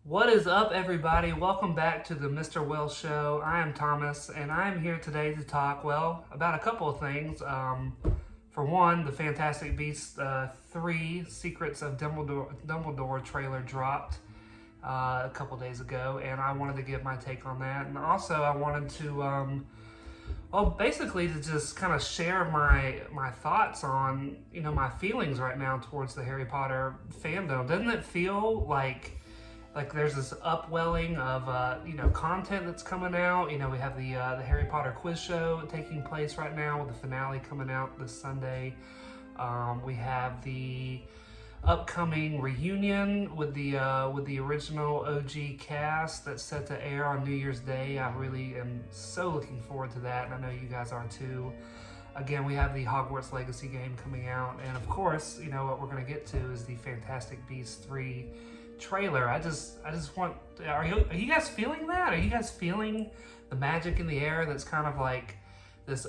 What is up, everybody? Welcome back to the Mr. Will Show. I am Thomas, and I am here today to talk, about a couple of things. For one, the Fantastic Beasts 3 Secrets of Dumbledore trailer dropped a couple days ago, and I wanted to give my take on that. And also, I wanted to, basically to just kind of share my thoughts on, my feelings right now towards the Harry Potter fandom. Doesn't it feel like there's this upwelling of content that's coming out? We have the Harry Potter quiz show taking place right now with the finale coming out this Sunday. We have the upcoming reunion with the original OG cast that's set to air on New Year's Day. I really am so looking forward to that, and I know you guys are too. Again, we have the Hogwarts Legacy game coming out, and of course, what we're going to get to is the Fantastic Beasts 3 trailer. I just want. Are you guys feeling that? Are you guys feeling the magic in the air? That's kind of like this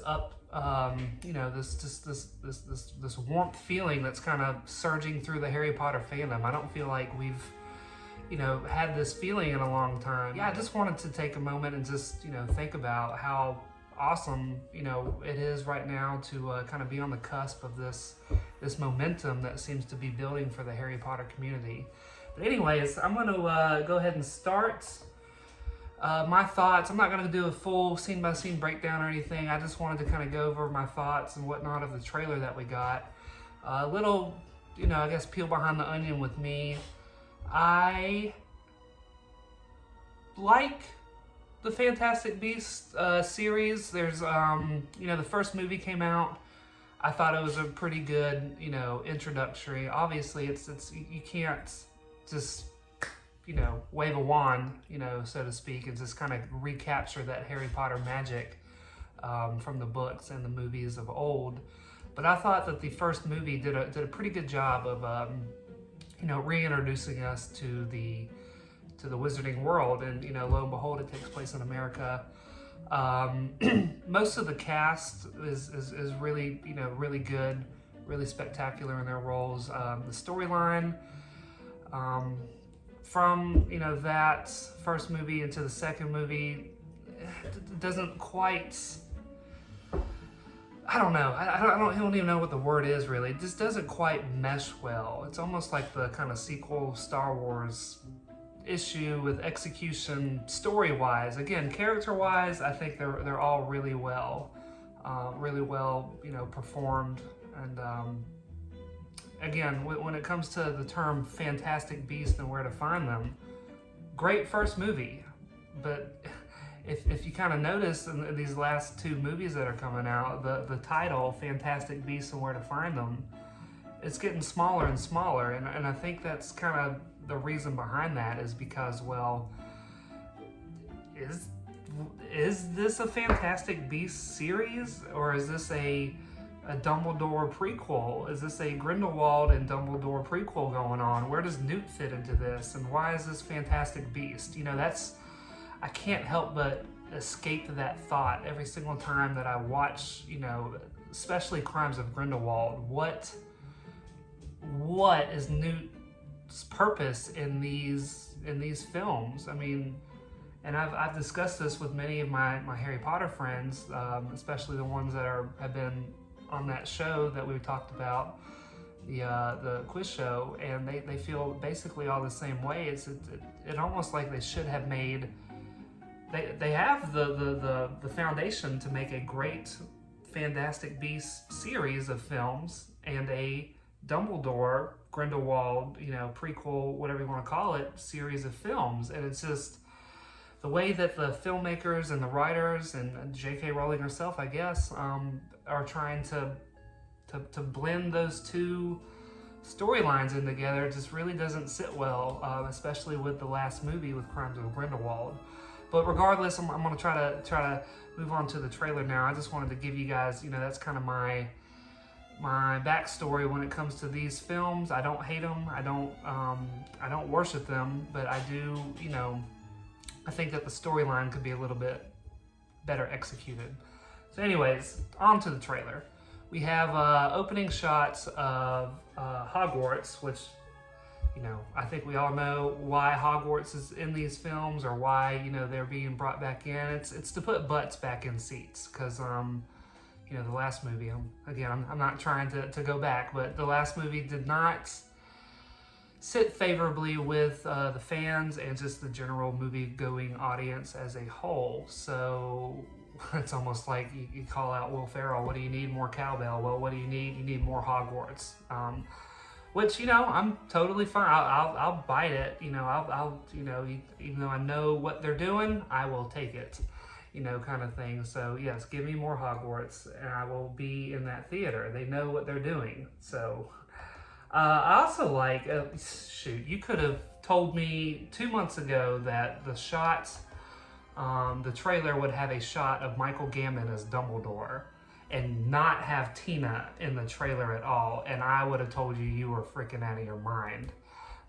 this warmth feeling that's kind of surging through the Harry Potter fandom. I don't feel like we've had this feeling in a long time. Yeah, I just wanted to take a moment and just think about how awesome it is right now to kind of be on the cusp of this momentum that seems to be building for the Harry Potter community. But anyways, I'm going to go ahead and start my thoughts. I'm not going to do a full scene-by-scene breakdown or anything. I just wanted to kind of go over my thoughts and whatnot of the trailer that we got. A little, I guess, peel behind the onion with me. I like the Fantastic Beasts series. There's, the first movie came out. I thought it was a pretty good, introductory. Obviously, it's you can't just wave a wand, so to speak, and just kind of recapture that Harry Potter magic from the books and the movies of old. But I thought that the first movie did a pretty good job of reintroducing us to the Wizarding world, and lo and behold, it takes place in America. Most of the cast is really really good, really spectacular in their roles. The storyline from that first movie into the second movie doesn't quite. I don't know. I don't even know what the word is really. It just doesn't quite mesh well. It's almost like the kind of sequel Star Wars issue with execution story-wise. Again, character-wise, I think they're all really well performed. And again, when it comes to the term Fantastic Beasts and where to find them, great first movie. But if you kind of notice in these last two movies that are coming out, the title Fantastic Beasts and Where to Find Them, it's getting smaller and smaller, and I think that's kind of the reason behind that is because, is this a Fantastic Beasts series, or is this a Dumbledore prequel? Is this a Grindelwald and Dumbledore prequel going on? Where does Newt fit into this, and why is this Fantastic Beast? I can't help but escape that thought every single time that I watch, especially Crimes of Grindelwald. What is Newt's purpose in these films? I mean, and I've discussed this with many of my Harry Potter friends, especially the ones that have been on that show that we talked about, the quiz show, and they feel basically all the same way. It almost like they should have made. They have the foundation to make a great Fantastic Beasts series of films and a Dumbledore, Grindelwald, prequel, whatever you want to call it, series of films. And it's just the way that the filmmakers and the writers and J.K. Rowling herself, I guess, are trying to blend those two storylines in together. It just really doesn't sit well, especially with the last movie with Crimes of Grindelwald. But regardless, I'm going to try to move on to the trailer now. I just wanted to give you guys, that's kind of my backstory when it comes to these films. I don't hate them. I don't worship them, but I do, I think that the storyline could be a little bit better executed. So anyways, on to the trailer. We have opening shots of Hogwarts, which you know, I think we all know why Hogwarts is in these films, or why, you know, they're being brought back in. It's to put butts back in seats, because you know, the last movie, I'm not trying to go back, but the last movie did not sit favorably with the fans and just the general movie-going audience as a whole. So it's almost like you call out Will Ferrell, what do you need? More cowbell. Well, what do you need? You need more Hogwarts. Which, you know, I'm totally fine. I'll bite it. You know, I'll you know, even though I know what they're doing, I will take it. You know, kind of thing. So yes, give me more Hogwarts, and I will be in that theater. They know what they're doing. So I also like, shoot, you could have told me 2 months ago that the shot, the trailer would have a shot of Michael Gambon as Dumbledore, and not have Tina in the trailer at all, and I would have told you you were freaking out of your mind.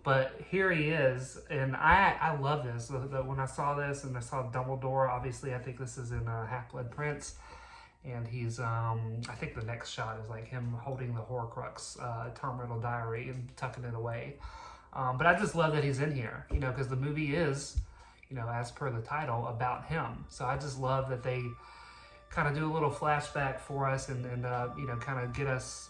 But here he is, and I love this. When I saw this and I saw Dumbledore, obviously I think this is in Half-Blood Prince, and he's, I think the next shot is like him holding the Horcrux, Tom Riddle diary, and tucking it away. But I just love that he's in here, you know, because the movie is, you know, as per the title, about him. So I just love that they kind of do a little flashback for us, and you know, kind of get us,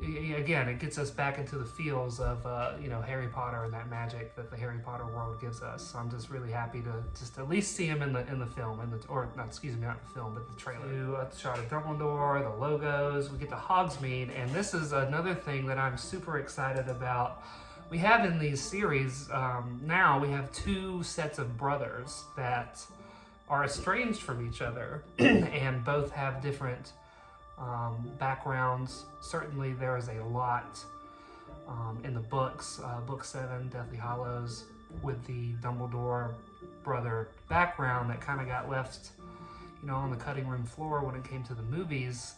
again, it gets us back into the feels of, you know, Harry Potter and that magic that the Harry Potter world gives us. So I'm just really happy to just at least see him in the film, or not, excuse me, not the film, but the trailer. A shot of Dumbledore, the logos, we get the Hogsmeade, and this is another thing that I'm super excited about. We have in these series, now we have 2 sets of brothers that are estranged from each other and both have different backgrounds. Certainly there is a lot in the books, book 7, Deathly Hallows, with the Dumbledore brother background that kind of got left, you know, on the cutting room floor when it came to the movies.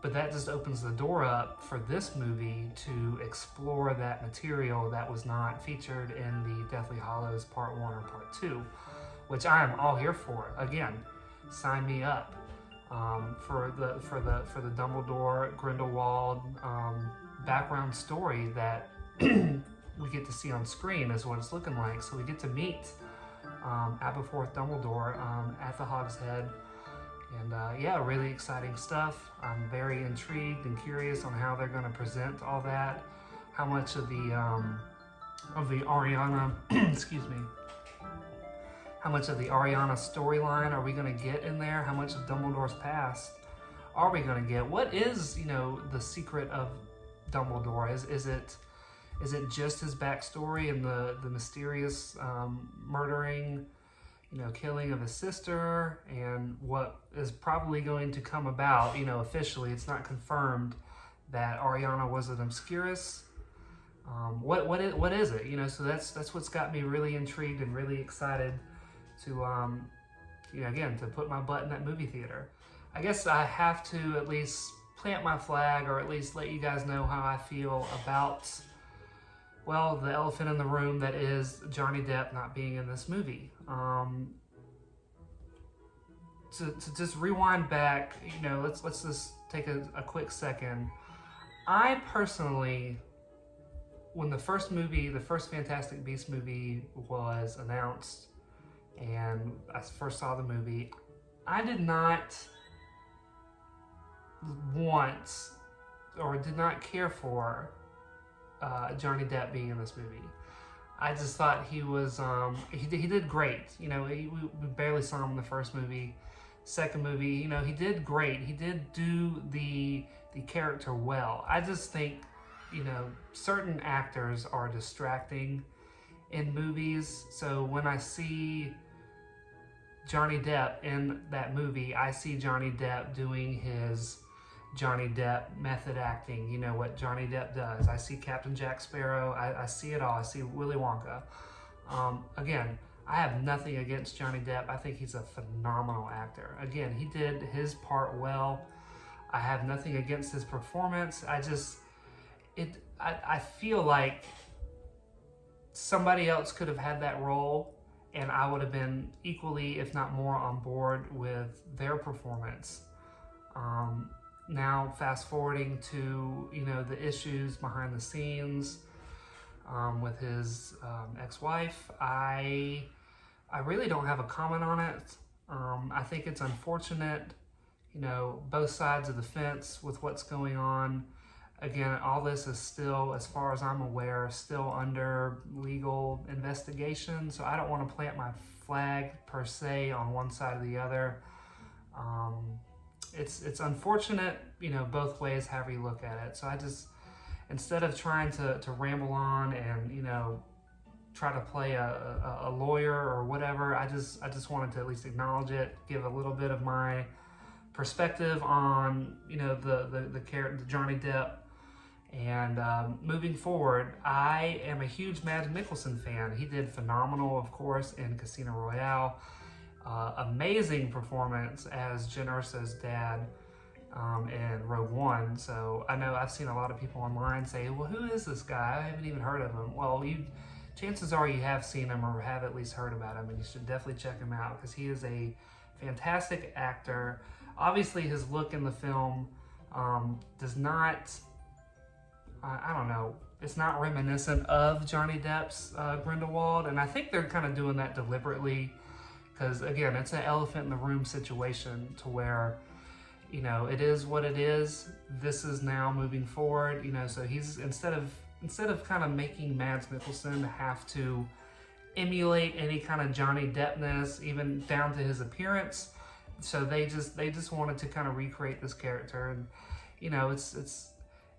But that just opens the door up for this movie to explore that material that was not featured in the Deathly Hallows Part 1 or Part 2, which I am all here for. Again, sign me up. For the Dumbledore Grindelwald background story that we get to see on screen is what it's looking like. So we get to meet Aberforth Dumbledore at the Hog's Head, and yeah, really exciting stuff. I'm very intrigued and curious on how they're going to present all that. How much of the Ariana, excuse me. How much of the Ariana storyline are we going to get in there? How much of Dumbledore's past are we going to get? What is, you know, the secret of Dumbledore? Is it just his backstory and the mysterious murdering, you know, killing of his sister, and what is probably going to come about, you know, officially, it's not confirmed that Ariana was an Obscurus. What is it? You know, so that's what's got me really intrigued and really excited to, you know, again, to put my butt in that movie theater. I guess I have to at least plant my flag, or at least let you guys know how I feel about, well, the elephant in the room that is Johnny Depp not being in this movie. To just rewind back, you know, let's just take a quick second. I personally, when the first Fantastic Beasts movie was announced, and I first saw the movie, I did not want, or did not care for, Johnny Depp being in this movie. I just thought he was, he did great. You know, we barely saw him in the first movie. Second movie, you know, he did great. He did do the character well. I just think, you know, certain actors are distracting in movies. So when I see Johnny Depp in that movie, I see Johnny Depp doing his Johnny Depp method acting. You know what Johnny Depp does. I see Captain Jack Sparrow. I see it all. I see Willy Wonka. Again, I have nothing against Johnny Depp. I think he's a phenomenal actor. Again, he did his part well. I have nothing against his performance. I feel like somebody else could have had that role, and I would have been equally, if not more, on board with their performance. Now, fast forwarding to, you know, the issues behind the scenes with his ex-wife. I really don't have a comment on it. I think it's unfortunate, both sides of the fence with what's going on. Again, all this is still, as far as I'm aware, still under legal investigation. So I don't want to plant my flag per se on one side or the other. It's unfortunate, both ways, however you look at it. So I just, instead of trying to ramble on and, try to play a lawyer or whatever, I just wanted to at least acknowledge it, give a little bit of my perspective on, the character, Johnny Depp. And moving forward, I am a huge Mads Mikkelsen fan. He did phenomenal, of course, in Casino Royale. Amazing performance as Jyn Erso's dad in Rogue One. So I know I've seen a lot of people online say, well, who is this guy? I haven't even heard of him. Well, chances are you have seen him or have at least heard about him, and you should definitely check him out because he is a fantastic actor. Obviously, his look in the film does not, I don't know, it's not reminiscent of Johnny Depp's Grindelwald, and I think they're kind of doing that deliberately because, again, it's an elephant in the room situation to where, it is what it is. This is now moving forward, so he's, instead of kind of making Mads Mikkelsen have to emulate any kind of Johnny Deppness, even down to his appearance, so they just wanted to kind of recreate this character, and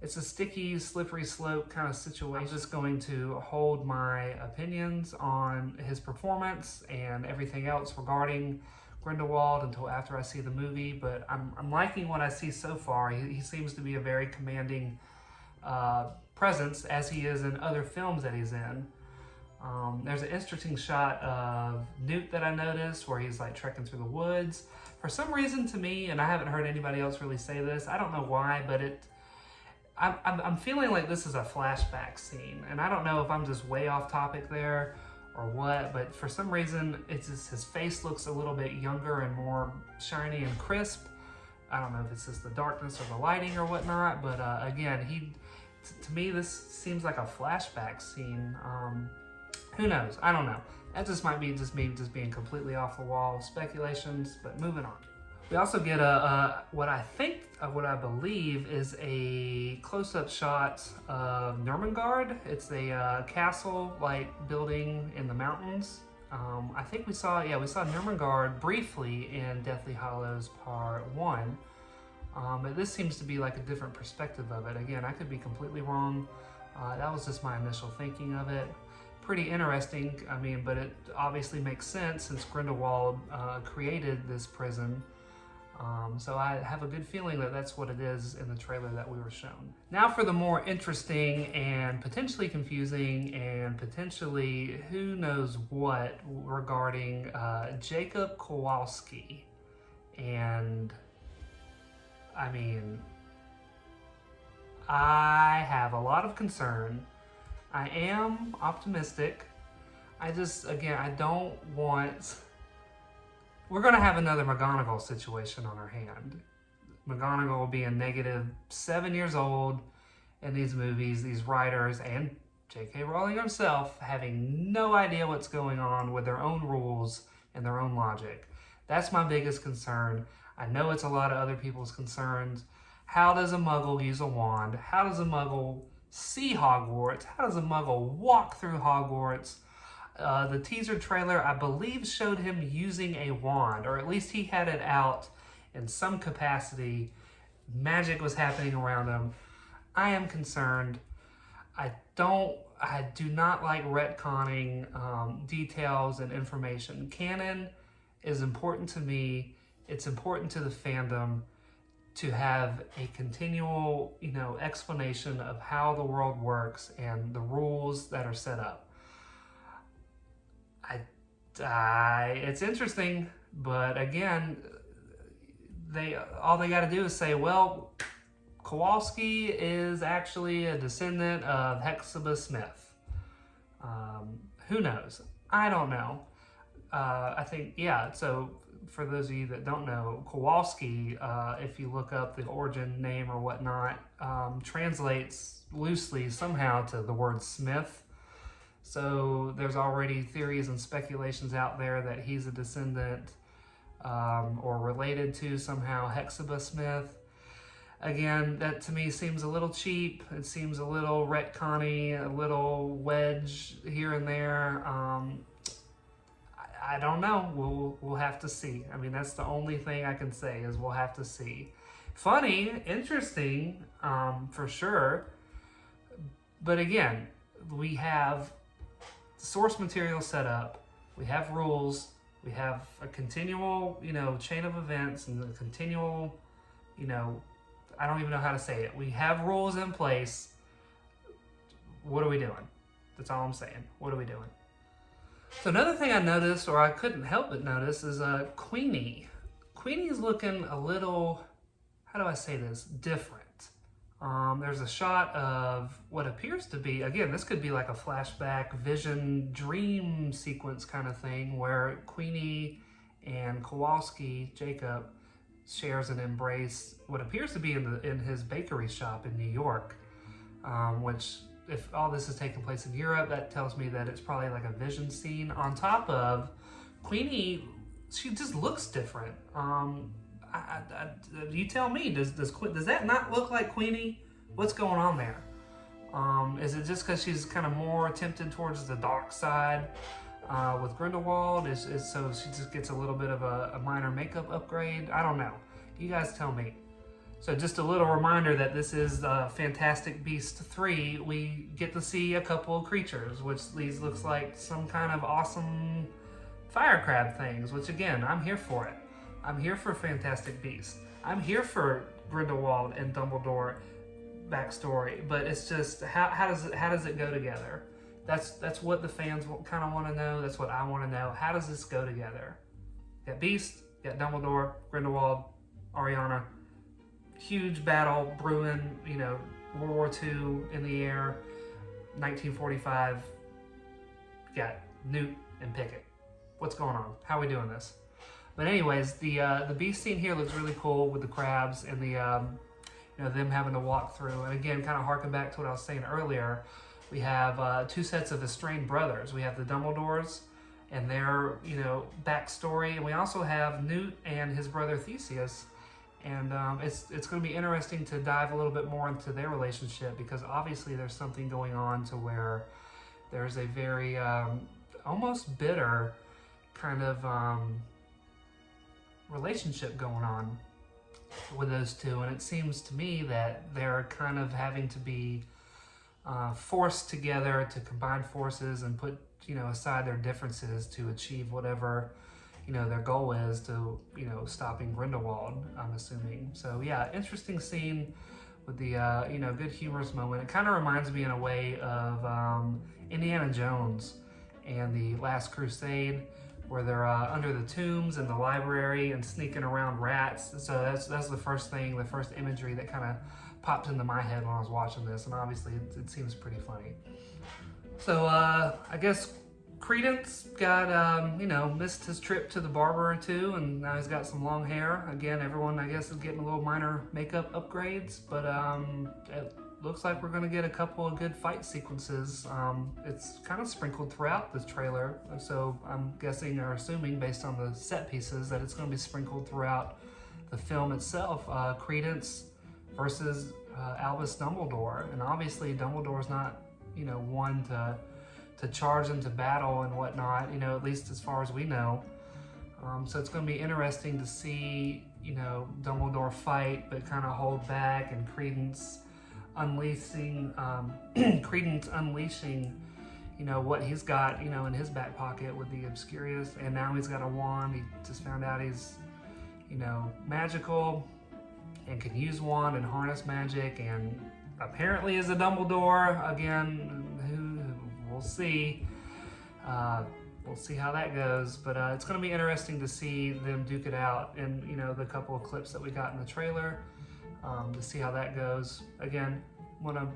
it's a sticky, slippery slope kind of situation. I'm just going to hold my opinions on his performance and everything else regarding Grindelwald until after I see the movie, but I'm liking what I see so far. He seems to be a very commanding presence, as he is in other films that he's in. There's an interesting shot of Newt that I noticed where he's like trekking through the woods. For some reason, to me, and I haven't heard anybody else really say this, I don't know why, but I'm feeling like this is a flashback scene, and I don't know if I'm just way off topic there or what, but for some reason, it's just his face looks a little bit younger and more shiny and crisp. I don't know if it's just the darkness or the lighting or whatnot, but again, to me, this seems like a flashback scene. Who knows? I don't know. That just might be just me just being completely off the wall speculations, but moving on. We also get what I believe is a close-up shot of Nurmengard. It's a castle-like building in the mountains. I think we saw Nurmengard briefly in Deathly Hallows Part 1. But this seems to be like a different perspective of it. Again, I could be completely wrong. That was just my initial thinking of it. Pretty interesting, but it obviously makes sense since Grindelwald created this prison. So I have a good feeling that that's what it is in the trailer that we were shown. Now for the more interesting and potentially confusing and potentially who knows what regarding Jacob Kowalski. And I have a lot of concern. I am optimistic. I don't want... We're going to have another McGonagall situation on our hand. McGonagall being negative 7 years old in these movies, these writers, and J.K. Rowling herself having no idea what's going on with their own rules and their own logic. That's my biggest concern. I know it's a lot of other people's concerns. How does a Muggle use a wand? How does a Muggle see Hogwarts? How does a Muggle walk through Hogwarts? The teaser trailer, I believe, showed him using a wand, or at least he had it out in some capacity. Magic was happening around him. I am concerned. I do not like retconning details and information. Canon is important to me. It's important to the fandom to have a continual, explanation of how the world works and the rules that are set up. It's interesting, but again, all they got to do is say, well, Kowalski is actually a descendant of Hexiba Smith. Who knows? I don't know. I think, so for those of you that don't know, Kowalski, if you look up the origin name or whatnot, translates loosely somehow to the word Smith. So there's already theories and speculations out there that he's a descendant or related to somehow Hexaba Smith. Again, that to me seems a little cheap. It seems a little retconny, a little wedge here and there. I don't know. We'll have to see. I mean, that's the only thing I can say is we'll have to see. Funny, interesting, for sure. But again, we have source material set up. We have rules. We have a continual, chain of events and a continual, I don't even know how to say it. We have rules in place. What are we doing? That's all I'm saying. What are we doing? So another thing I noticed, or I couldn't help but notice, is Queenie. Queenie's looking a little, how do I say this, different. There's a shot of what appears to be, again, this could be like a flashback, vision, dream sequence kind of thing, where Queenie and Kowalski, Jacob, shares an embrace, what appears to be in his bakery shop in New York, which, if all this is taking place in Europe, that tells me that it's probably like a vision scene. On top of Queenie, she just looks different. You tell me, does that not look like Queenie? What's going on there? Is it just because she's kind of more tempted towards the dark side with Grindelwald? So she just gets a little bit of a minor makeup upgrade? I don't know. You guys tell me. So just a little reminder that this is Fantastic Beasts 3. We get to see a couple of creatures, which these looks like some kind of awesome fire crab things, which again, I'm here for it. I'm here for Fantastic Beasts. I'm here for Grindelwald and Dumbledore backstory, but it's just how does it go together? That's what the fans kind of want to know. That's what I want to know. How does this go together? You got Beast, you got Dumbledore, Grindelwald, Ariana. Huge battle brewing. World War II in the air. 1945. You got Newt and Pickett. What's going on? How are we doing this? But anyways, the beast scene here looks really cool with the crabs and the them having to walk through. And again, kind of harken back to what I was saying earlier. We have two sets of estranged brothers. We have the Dumbledores and their backstory, and we also have Newt and his brother Theseus. And it's going to be interesting to dive a little bit more into their relationship, because obviously there's something going on to where there's a very almost bitter kind of relationship going on with those two, and it seems to me that they're kind of having to be forced together to combine forces and put aside their differences to achieve whatever their goal is to stopping Grindelwald, I'm assuming. So yeah, interesting scene with the good humorous moment. It kind of reminds me in a way of Indiana Jones and the Last Crusade, where they're under the tombs in the library and sneaking around rats. So that's the first imagery that kind of popped into my head when I was watching this, and obviously it seems pretty funny. So I guess Credence got missed his trip to the barber or two, and now he's got some long hair. Again, everyone I guess is getting a little minor makeup upgrades, but it looks like we're going to get a couple of good fight sequences. It's kind of sprinkled throughout this trailer, so I'm guessing or assuming based on the set pieces that it's going to be sprinkled throughout the film itself. Credence versus Albus Dumbledore, and obviously Dumbledore's not one to charge into battle and whatnot, at least as far as we know. So it's going to be interesting to see Dumbledore fight but kind of hold back, and Credence unleashing what he's got in his back pocket with the Obscurious, and now he's got a wand. He just found out he's magical and can use wand and harness magic, and apparently is a Dumbledore. Again, we'll see. We'll see how that goes, but it's going to be interesting to see them duke it out in the couple of clips that we got in the trailer. To see how that goes. Again, want to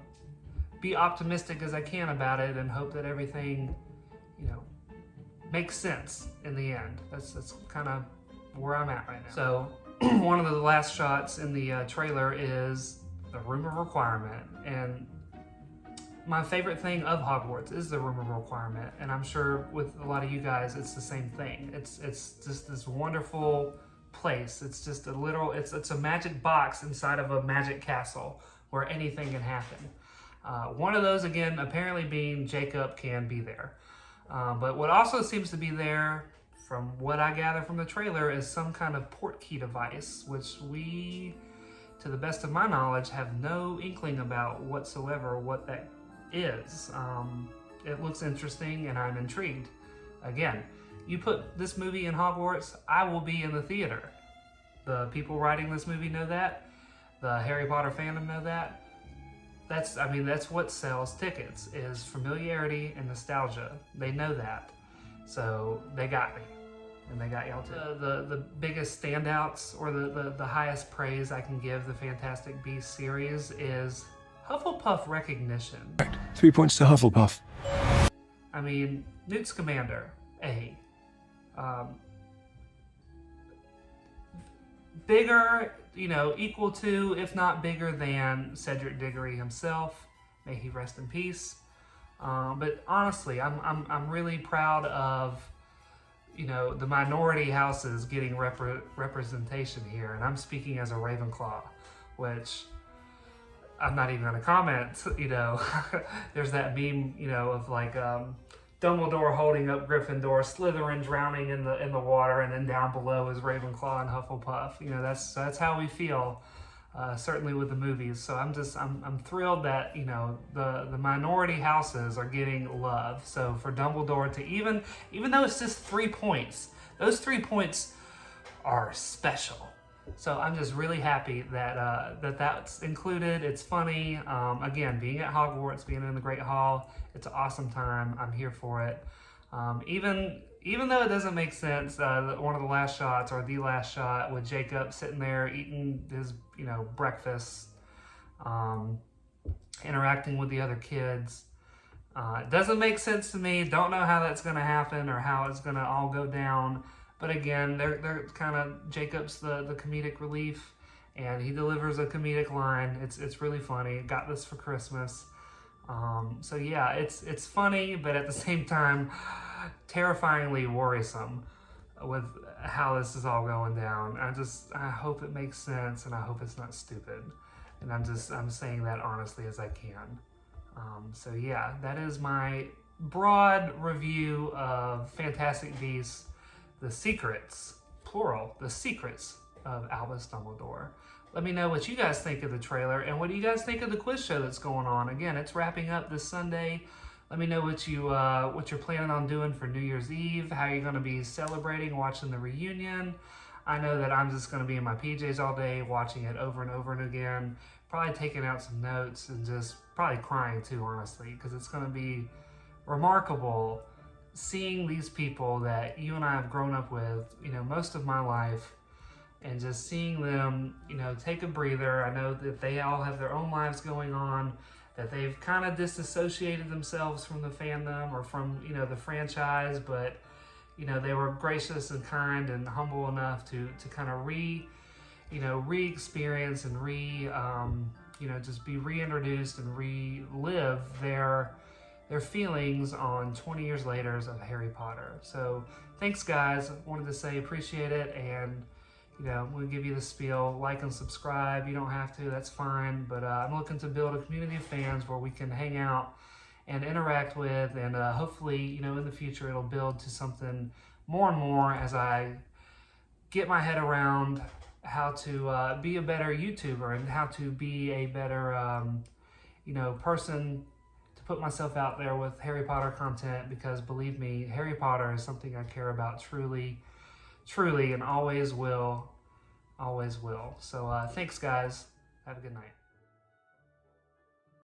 be optimistic as I can about it and hope that everything, makes sense in the end. That's kind of where I'm at right now. So one of the last shots in the trailer is the Room of Requirement, and my favorite thing of Hogwarts is the room requirement, and I'm sure with a lot of you guys, it's the same thing. It's just this wonderful place. It's just it's a magic box inside of a magic castle where anything can happen. One of those, again, apparently being Jacob can be there. But what also seems to be there, from what I gather from the trailer, is some kind of portkey device, which we, to the best of my knowledge, have no inkling about whatsoever what that is. It looks interesting and I'm intrigued. Again, you put this movie in Hogwarts, I will be in the theater. The people writing this movie know that. The Harry Potter fandom know that. That's what sells tickets, is familiarity and nostalgia. They know that. So they got me. And they got y'all too. The biggest standouts, or the highest praise I can give the Fantastic Beasts series, is Hufflepuff recognition. 3 points to Hufflepuff. I mean, Newt Scamander, A. Bigger, equal to, if not bigger than, Cedric Diggory himself. May he rest in peace. But honestly, I'm really proud of, the minority houses getting representation here. And I'm speaking as a Ravenclaw, which I'm not even going to comment, There's that meme, of like Dumbledore holding up Gryffindor, Slytherin drowning in the water, and then down below is Ravenclaw and Hufflepuff. That's how we feel, certainly with the movies. So I'm thrilled that the minority houses are getting love. So for Dumbledore to even though it's just 3 points, those 3 points are special. So I'm just really happy that that's included. It's funny. Again, being at Hogwarts, being in the Great Hall, it's an awesome time. I'm here for it. Even though it doesn't make sense, one of the last shots, or the last shot, with Jacob sitting there eating his breakfast, interacting with the other kids, it doesn't make sense to me. Don't know how that's going to happen or how it's going to all go down. But again, they're kind of, Jacob's the comedic relief, and he delivers a comedic line. It's really funny. Got this for Christmas. So yeah, it's funny, but at the same time, terrifyingly worrisome with how this is all going down. I hope it makes sense, and I hope it's not stupid. And I'm saying that honestly as I can. So yeah, that is my broad review of Fantastic Beasts, The Secrets, plural, The Secrets of Albus Dumbledore. Let me know what you guys think of the trailer, and what do you guys think of the quiz show that's going on. Again, it's wrapping up this Sunday. Let me know what you're planning on doing for New Year's Eve, how you're going to be celebrating, watching the reunion. I know that I'm just going to be in my PJs all day, watching it over and over and again, probably taking out some notes, and just probably crying too, honestly, because it's going to be remarkable seeing these people that you and I have grown up with, most of my life, and just seeing them, take a breather. I know that they all have their own lives going on, that they've kind of disassociated themselves from the fandom or from, the franchise, but, they were gracious and kind and humble enough to kind of re-experience and just be reintroduced and relive their feelings on 20 years later of Harry Potter. So thanks, guys. Wanted to say appreciate it, and we'll give you the spiel. Like and subscribe. You don't have to, that's fine, but I'm looking to build a community of fans where we can hang out and interact with, and hopefully, in the future, it'll build to something more and more as I get my head around how to be a better YouTuber, and how to be a better, person, to put myself out there with Harry Potter content, because believe me, Harry Potter is something I care about truly, and always will. So thanks, guys. Have a good night.